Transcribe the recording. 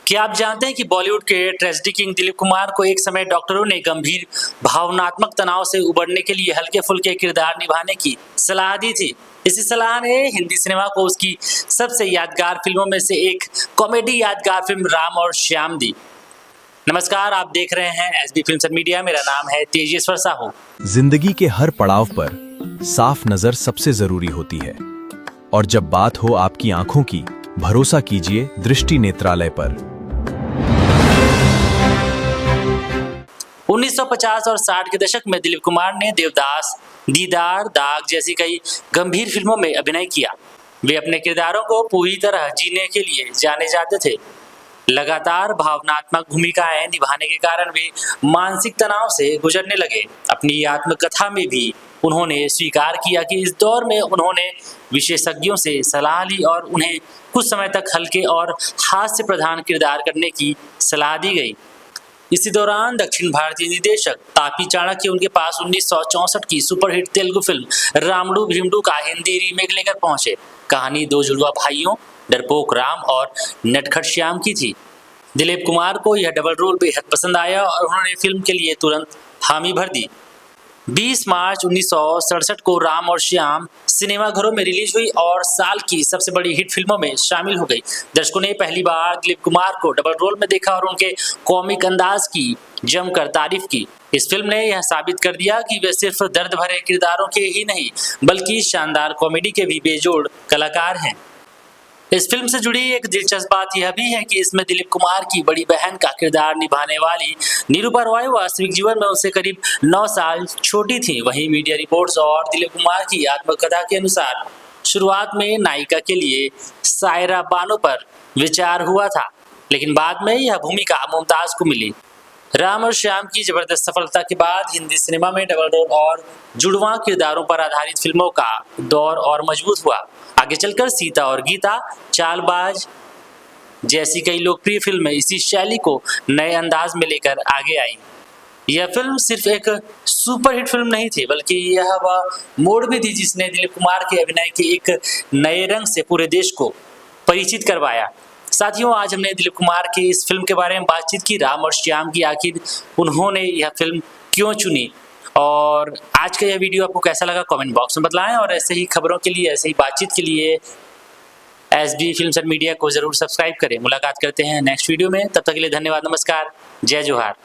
क्या आप जानते हैं कि बॉलीवुड के ट्रेजेडी किंग दिलीप कुमार को एक समय डॉक्टरों ने गंभीर भावनात्मक तनाव से उबरने के लिए हल्के फुल्के किरदार निभाने की सलाह दी थी। इसी सलाह ने हिंदी सिनेमा को उसकी सबसे यादगार फिल्मों में से एक कॉमेडी यादगार फिल्म राम और श्याम दी। नमस्कार, आप देख रहे हैं एसबी फिल्म्स एंड मीडिया। मेरा नाम है तेजेश्वर साहू। जिंदगी के हर पड़ाव पर साफ नजर सबसे जरूरी होती है, और जब बात हो आपकी आंखों की, भरोसा कीजिए दृष्टि नेत्रालय पर। 1950 और 60 के दशक में दिलीप कुमार ने देवदास, दीदार, दाग जैसी कई गंभीर फिल्मों में अभिनय किया। वे अपने किरदारों को पूरी तरह जीने के लिए जाने जाते थे। लगातार भावनात्मक भूमिकाएं निभाने के कारण वे मानसिक तनाव से गुजरने लगे। अपनी आत्मकथा में भी उन्होंने स्वीकार किया कि इस दौर में उन्होंने विशेषज्ञों से सलाह ली और उन्हें कुछ समय तक हल्के और हास्य प्रधान किरदार करने की सलाह दी गई। इसी दौरान दक्षिण भारतीय निर्देशक तापी चाणक्य उनके पास 1964 की सुपरहिट तेलुगु फिल्म रामुडू भीमडू का हिंदी रीमेक लेकर पहुंचे। कहानी दो जुड़वा भाइयों डरपोक राम और नटखट श्याम की थी। दिलीप कुमार को यह डबल रोल बेहद पसंद आया और उन्होंने फिल्म के लिए तुरंत हामी भर दी। 20 मार्च 1967 को राम और श्याम सिनेमाघरों में रिलीज हुई और साल की सबसे बड़ी हिट फिल्मों में शामिल हो गई। दर्शकों ने पहली बार दिलीप कुमार को डबल रोल में देखा और उनके कॉमिक अंदाज की जमकर तारीफ की। इस फिल्म ने यह साबित कर दिया कि वे सिर्फ दर्द भरे किरदारों के ही नहीं बल्कि शानदार कॉमेडी के भी बेजोड़ कलाकार हैं। इस फिल्म से जुड़ी एक दिलचस्प बात यह भी है कि इसमें दिलीप कुमार की बड़ी बहन का किरदार निभाने वाली निरूपा रॉय वास्तविक जीवन में उससे करीब 9 साल छोटी थी। वहीं मीडिया रिपोर्ट्स और दिलीप कुमार की आत्मकथा के अनुसार शुरुआत में नायिका के लिए सायरा बानो पर विचार हुआ था, लेकिन बाद में यह भूमिका मुमताज को मिली। राम और श्याम की जबरदस्त सफलता के बाद हिंदी सिनेमा में डबल रोल और जुड़वा किरदारों पर आधारित फिल्मों का दौर और मजबूत हुआ। आगे चलकर सीता और गीता, चालबाज जैसी कई लोकप्रिय फिल्में इसी शैली को नए अंदाज में लेकर आगे आई। यह फिल्म सिर्फ एक सुपरहिट फिल्म नहीं थी, बल्कि यह वह मोड़ भी थी जिसने दिलीप कुमार के अभिनय के एक नए रंग से पूरे देश को परिचित करवाया। साथियों, आज हमने दिलीप कुमार की इस फिल्म के बारे में बातचीत की, राम और श्याम की। आखिर उन्होंने यह फिल्म क्यों चुनी, और आज का यह वीडियो आपको कैसा लगा कमेंट बॉक्स में बताएं। और ऐसे ही खबरों के लिए, ऐसे ही बातचीत के लिए एसबी फिल्म्स एंड मीडिया को जरूर सब्सक्राइब करें। मुलाकात करते हैं नेक्स्ट वीडियो में, तब तक के लिए धन्यवाद, नमस्कार, जय जोहार।